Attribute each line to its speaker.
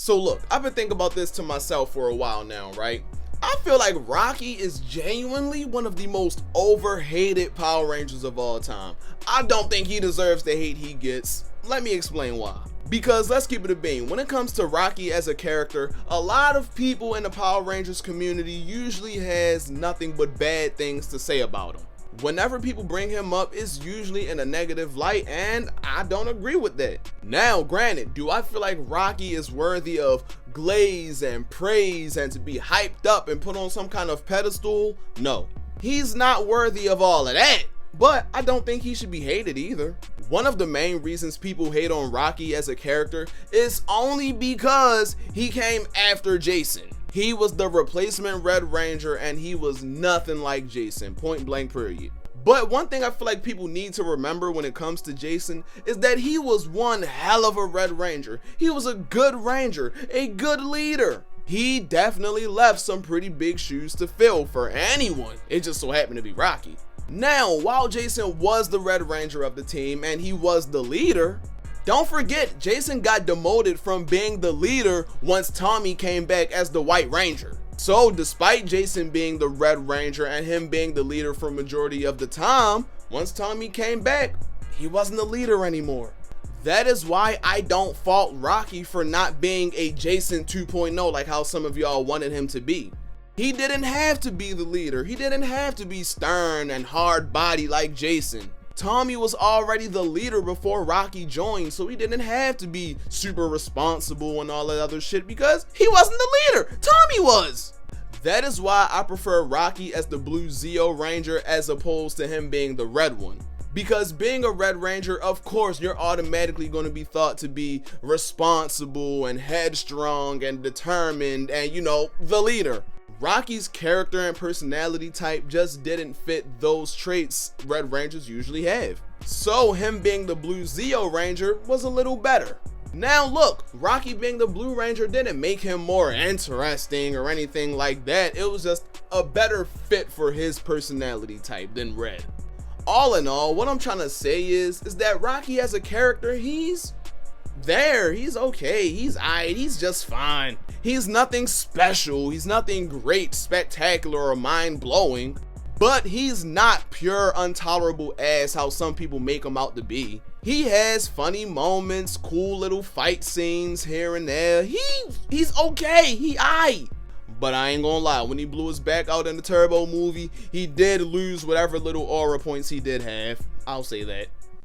Speaker 1: So look, I've been thinking about this to myself for a while now, right? I feel like Rocky is genuinely one of the most overhated Power Rangers of all time. I don't think he deserves the hate he gets. Let me explain why. Because let's keep it a bean, when it comes to Rocky as a character, a lot of people in the Power Rangers community usually has nothing but bad things to say about him. Whenever people bring him up, it's usually in a negative light, and I don't agree with that. Now, granted, do I feel like Rocky is worthy of glaze and praise and to be hyped up and put on some kind of pedestal? No. He's not worthy of all of that, but I don't think he should be hated either. One of the main reasons people hate on Rocky as a character is only because he came after Jason. He was the replacement Red Ranger and he was nothing like Jason, point blank period. But one thing I feel like people need to remember when it comes to Jason is that he was one hell of a Red Ranger. He was a good Ranger, a good leader. He definitely left some pretty big shoes to fill for anyone. It just so happened to be Rocky. Now, while Jason was the Red Ranger of the team and he was the leader, don't forget, Jason got demoted from being the leader once Tommy came back as the White Ranger. So despite Jason being the Red Ranger and him being the leader for majority of the time, once Tommy came back, he wasn't the leader anymore. That is why I don't fault Rocky for not being a Jason 2.0 like how some of y'all wanted him to be. He didn't have to be the leader. He didn't have to be stern and hard-bodied like Jason. Tommy was already the leader before Rocky joined, so he didn't have to be super responsible and all that other shit because he wasn't the leader. Tommy was. That is why I prefer Rocky as the Blue Zeo Ranger as opposed to him being the red one. Because being a Red Ranger, of course, you're automatically going to be thought to be responsible and headstrong and determined and, you know, the leader. Rocky's character and personality type just didn't fit those traits Red Rangers usually have. So him being the Blue Zeo Ranger was a little better. Now look, Rocky being the Blue Ranger didn't make him more interesting or anything like that. It was just a better fit for his personality type than Red. All in all, what I'm trying to say is that Rocky as a character, he's there, he's okay, he's aight, he's just fine. He's nothing special, he's nothing great, spectacular, or mind-blowing, but he's not pure intolerable ass how some people make him out to be. He has funny moments, cool little fight scenes here and there. He's okay, he aight. But I ain't gonna lie, when he blew his back out in the Turbo movie, he did lose whatever little aura points he did have. I'll say that.